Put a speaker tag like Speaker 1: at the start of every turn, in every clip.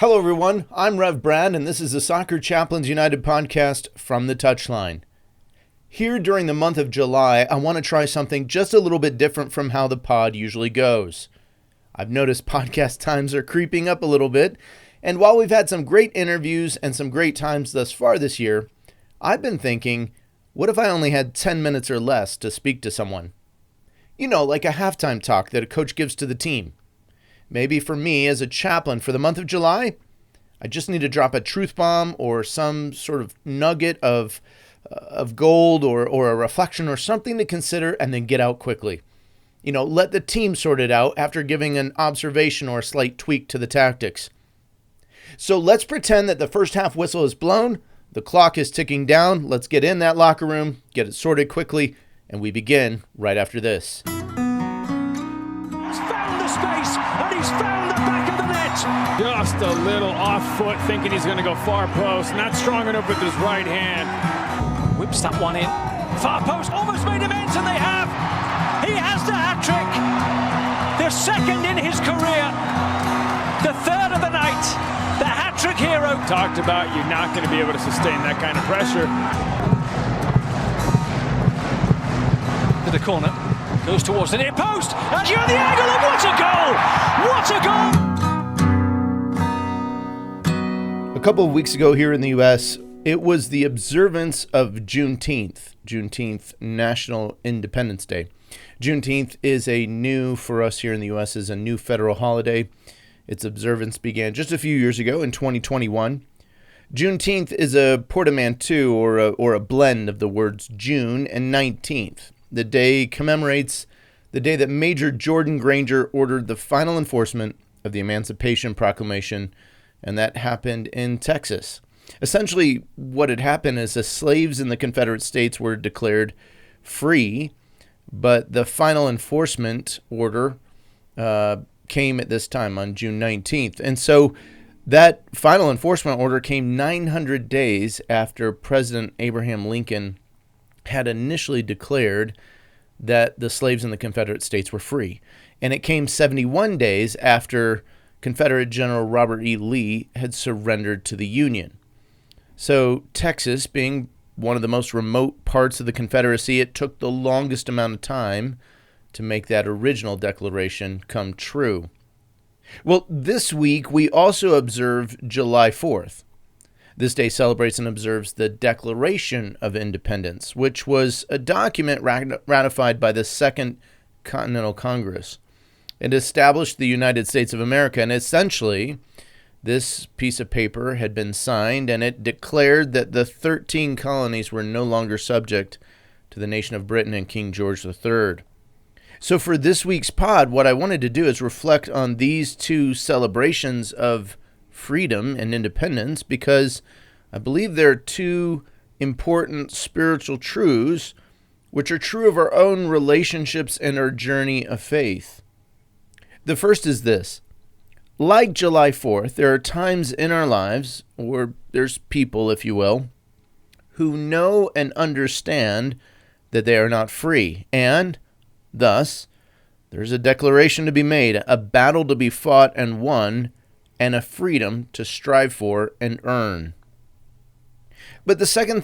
Speaker 1: Hello, everyone. I'm Rev Brad, and this is the Soccer Chaplains United podcast from the Touchline. Here during the month of July, I want to try something just a little bit different from how the pod usually goes. I've noticed podcast times are creeping up a little bit, and while we've had some great interviews and some great times thus far this year, I've been thinking, what if I only had 10 minutes or less to speak to someone? You know, like a halftime talk that a coach gives to the team. Maybe for me as a chaplain for the month of July, I just need to drop a truth bomb or some sort of nugget of gold or a reflection or something to consider and then get out quickly. You know, let the team sort it out after giving an observation or a slight tweak to the tactics. So let's pretend that the first half whistle is blown, the clock is ticking down, let's get in that locker room, get it sorted quickly, and we begin right after this.
Speaker 2: He's found the back of the net.
Speaker 3: Just a little off foot, thinking he's going to go far post. Not strong enough with his right hand.
Speaker 2: Whips that one in. Far post, almost made him ends, and they have. He has the hat-trick. The second in his career. The third of the night. The hat-trick hero.
Speaker 3: Talked about you're not going to be able to sustain that kind of pressure.
Speaker 2: To the corner. Goes towards the near post, and you're the angle, and what a goal! What a goal!
Speaker 1: A couple of weeks ago here in the U.S., it was the observance of Juneteenth, National Independence Day. Juneteenth is for us here in the U.S., is a new federal holiday. Its observance began just a few years ago in 2021. Juneteenth is a portmanteau or a blend of the words June and 19th. The day commemorates the day that Major Jordan Granger ordered the final enforcement of the Emancipation Proclamation, and that happened in Texas. Essentially, what had happened is the slaves in the Confederate States were declared free, but the final enforcement order came at this time on June 19th. And so that final enforcement order came 900 days after President Abraham Lincoln had initially declared that the slaves in the Confederate States were free. And it came 71 days after Confederate General Robert E. Lee had surrendered to the Union. So Texas, being one of the most remote parts of the Confederacy, it took the longest amount of time to make that original declaration come true. Well, this week we also observe July 4th. This day celebrates and observes the Declaration of Independence, which was a document ratified by the Second Continental Congress. It established the United States of America, and essentially, this piece of paper had been signed, and it declared that the 13 colonies were no longer subject to the nation of Britain and King George III. So for this week's pod, what I wanted to do is reflect on these two celebrations of freedom and independence, because I believe there are two important spiritual truths which are true of our own relationships and our journey of faith. The first is this: like July 4th, there are times in our lives, or there's people, if you will, who know and understand that they are not free, and thus there's a declaration to be made, a battle to be fought and won, and a freedom to strive for and earn. But the second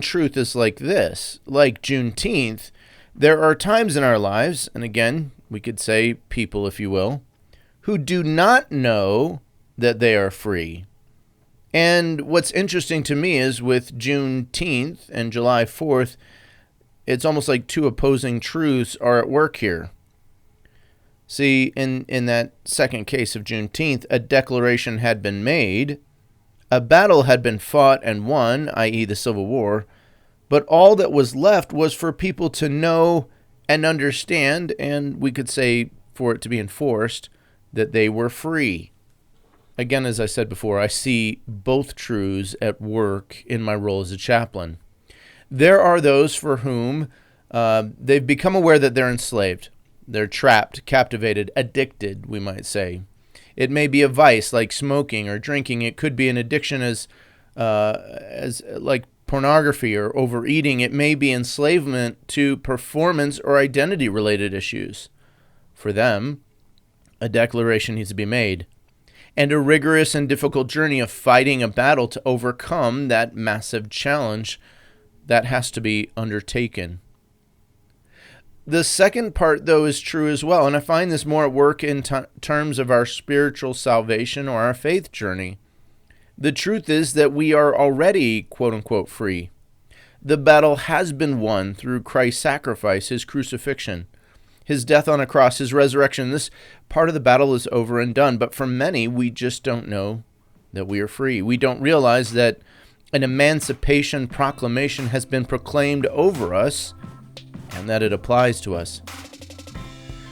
Speaker 1: truth is like this: like Juneteenth, there are times in our lives, and again, we could say people, if you will, who do not know that they are free. And what's interesting to me is with Juneteenth and July 4th, it's almost like two opposing truths are at work here. See, in that second case of Juneteenth, a declaration had been made, a battle had been fought and won, i.e. the Civil War, but all that was left was for people to know and understand, and we could say for it to be enforced, that they were free. Again, as I said before, I see both truths at work in my role as a chaplain. There are those for whom they've become aware that they're enslaved. They're trapped, captivated, addicted, we might say. It may be a vice like smoking or drinking. It could be an addiction as like pornography or overeating. It may be enslavement to performance or identity-related issues. For them, a declaration needs to be made. and a rigorous and difficult journey of fighting a battle to overcome that massive challenge that has to be undertaken. The second part, though, is true as well, and I find this more at work in terms of our spiritual salvation or our faith journey. The truth is that we are already, quote-unquote, free. The battle has been won through Christ's sacrifice, his crucifixion, his death on a cross, his resurrection. This part of the battle is over and done, but for many, we just don't know that we are free. We don't realize that an emancipation proclamation has been proclaimed over us and that it applies to us.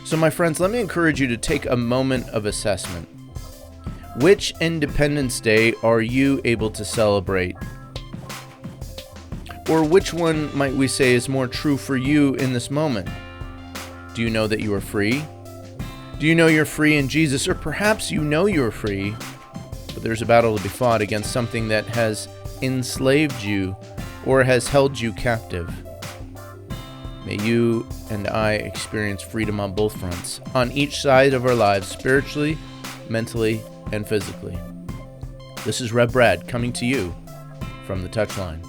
Speaker 1: So, my friends, let me encourage you to take a moment of assessment. Which Independence Day are you able to celebrate? Or which one, might we say, is more true for you in this moment? Do you know that you are free? Do you know you're free in Jesus? Or perhaps you know you're free, but there's a battle to be fought against something that has enslaved you or has held you captive. May you and I experience freedom on both fronts, on each side of our lives, spiritually, mentally, and physically. This is Rev Brad coming to you from the Touchline.